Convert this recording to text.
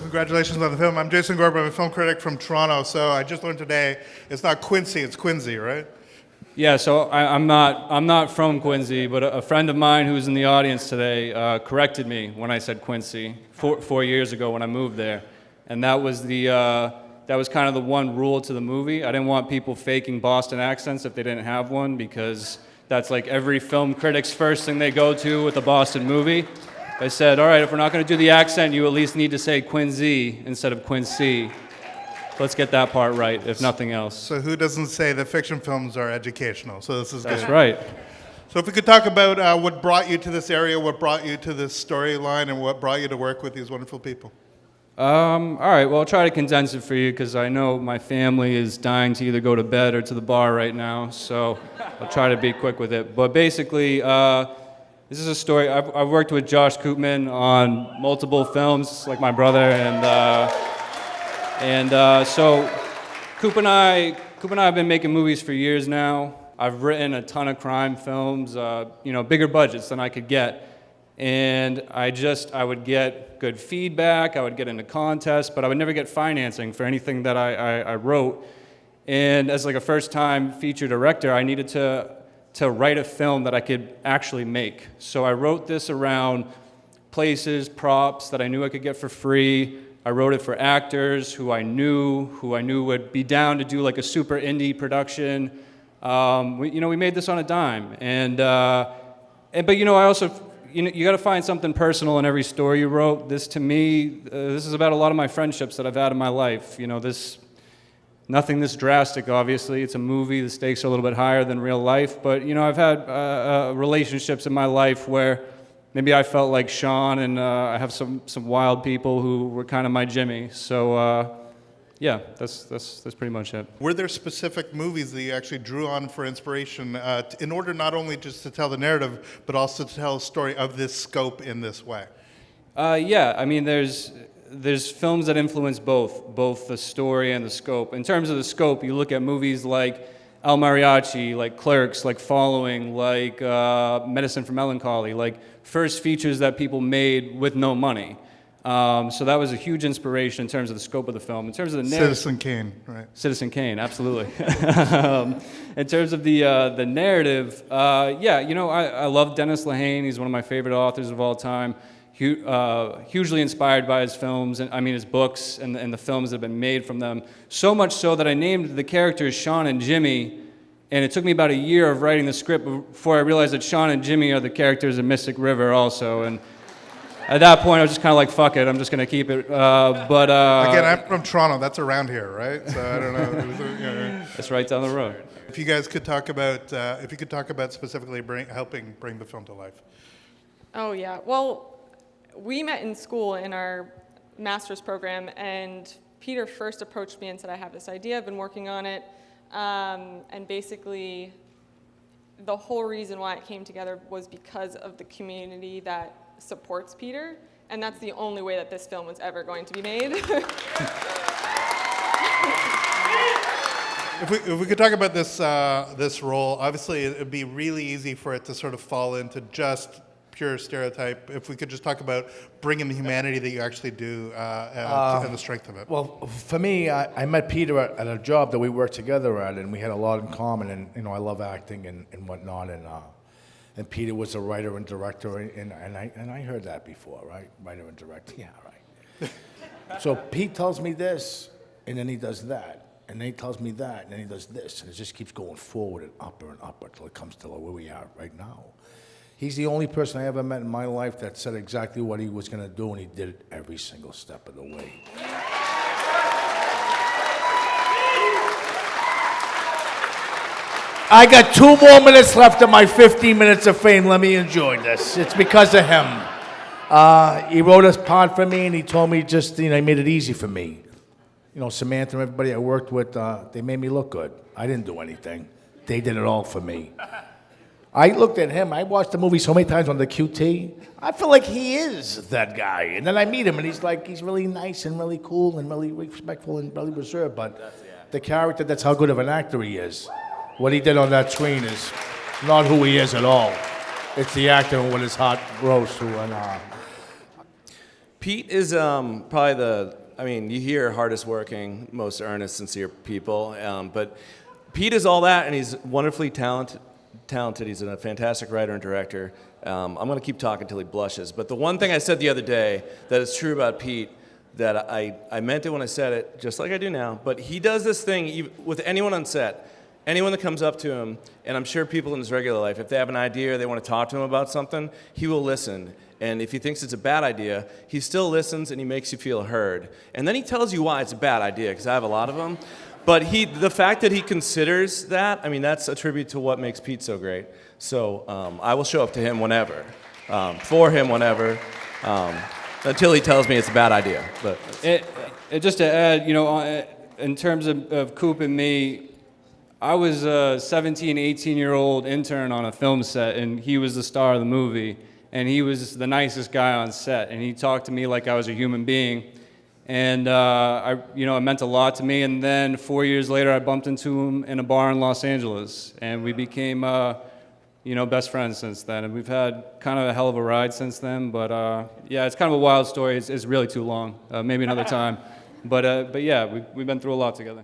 Congratulations on the film. I'm Jason Gorb. I'm a film critic from Toronto. So I just learned today it's not Quincy, it's Quincy, right? Yeah, so I'm not from Quincy, but a friend of mine who's in the audience today corrected me when I said Quincy 4 years ago when I moved there, and that was kind of the one rule to the movie. I didn't want people faking Boston accents if they didn't have one, because that's like every film critic's first thing they go to with a Boston movie. I said, all right, if we're not going to do the accent, you at least need to say Quincy instead of Quincy. Let's get that part right, if nothing else. So who doesn't say that fiction films are educational? So this is good. That's right. So if we could talk about what brought you to this area, what brought you to this storyline, and what brought you to work with these wonderful people. All right, well, I'll try to condense it for you, because I know my family is dying to either go to bed or to the bar right now, so I'll try to be quick with it. But basically, this is a story. I've worked with Josh Koopman on multiple films, like my brother, and so Koop and I have been making movies for years now. I've written a ton of crime films, bigger budgets than I could get. And I would get good feedback, I would get into contests, but I would never get financing for anything that I wrote. And as like a first-time feature director, I needed to write a film that I could actually make. So I wrote this around places, props that I knew I could get for free. I wrote it for actors who I knew would be down to do like a super indie production. We made this on a dime. But I also, you got to find something personal in every story you wrote. This, to me, this is about a lot of my friendships that I've had in my life. Nothing this drastic, obviously. It's a movie. The stakes are a little bit higher than real life. But, I've had relationships in my life where maybe I felt like Sean, and I have some wild people who were kind of my Jimmy. So, yeah, that's pretty much it. Were there specific movies that you actually drew on for inspiration in order not only just to tell the narrative, but also to tell a story of this scope in this way? Yeah, I mean, there's films that influence both the story and the scope. In terms of the scope, you look at movies like El Mariachi, like Clerks, like Following, like Medicine for Melancholy, like first features that people made with no money. So that was a huge inspiration in terms of the scope of the film. In terms of the narrative, Citizen Kane, right? Citizen Kane, absolutely. In terms of the narrative, I love Dennis Lehane. He's one of my favorite authors of all time. Hugely inspired by his films, and his books and the films that have been made from them. So much so that I named the characters Sean and Jimmy, and it took me about a year of writing the script before I realized that Sean and Jimmy are the characters in Mystic River also. And at that point, I was just kind of like, fuck it, I'm just going to keep it. Again, I'm from Toronto. That's around here, right? So I don't know. It's right down the road. If you guys could talk about, specifically helping bring the film to life. Oh, yeah. Well, we met in school in our master's program, and Peter first approached me and said, I have this idea, I've been working on it. And basically, the whole reason why it came together was because of the community that supports Peter, and that's the only way that this film was ever going to be made. If we could talk about this role, obviously it would be really easy for it to sort of fall into just pure stereotype. If we could just talk about bringing the humanity that you actually do and the strength of it. Well, for me, I met Peter at a job that we worked together at, and we had a lot in common. And I love acting and whatnot. And Peter was a writer and director, and I heard that before, right? Writer and director, yeah, right. So Pete tells me this, and then he does that. And then he tells me that, and then he does this, and it just keeps going forward and up until it comes to where we are right now. He's the only person I ever met in my life that said exactly what he was going to do, and he did it every single step of the way. I got 2 more minutes left of my 15 minutes of fame. Let me enjoy this. It's because of him. He wrote a part for me, and he told me he made it easy for me. Samantha and everybody I worked with, they made me look good. I didn't do anything. They did it all for me. I looked at him. I watched the movie so many times on the QT. I feel like he is that guy. And then I meet him, and he's really nice and really cool and really respectful and really reserved. But the character, that's how good of an actor he is. What he did on that screen is not who he is at all. It's the actor when his heart grows to. And Pete is probably you hear hardest working, most earnest, sincere people, but Pete is all that, and he's wonderfully talented. He's a fantastic writer and director. I'm going to keep talking until he blushes. But the one thing I said the other day that is true about Pete, that I meant it when I said it, just like I do now, but he does this thing with anyone on set. Anyone that comes up to him, and I'm sure people in his regular life, if they have an idea or they want to talk to him about something, he will listen. And if he thinks it's a bad idea, he still listens and he makes you feel heard. And then he tells you why it's a bad idea, because I have a lot of them. But the fact that he considers that, that's a tribute to what makes Pete so great. So I will show up to him whenever, for him whenever, until he tells me it's a bad idea. But just to add, in terms of Coop and me, I was a 17, 18-year-old intern on a film set, and he was the star of the movie, and he was the nicest guy on set, and he talked to me like I was a human being, and it meant a lot to me. And then 4 years later, I bumped into him in a bar in Los Angeles, and we became, best friends since then, and we've had kind of a hell of a ride since then. But it's kind of a wild story. It's really too long. Maybe another time. But yeah, we've been through a lot together.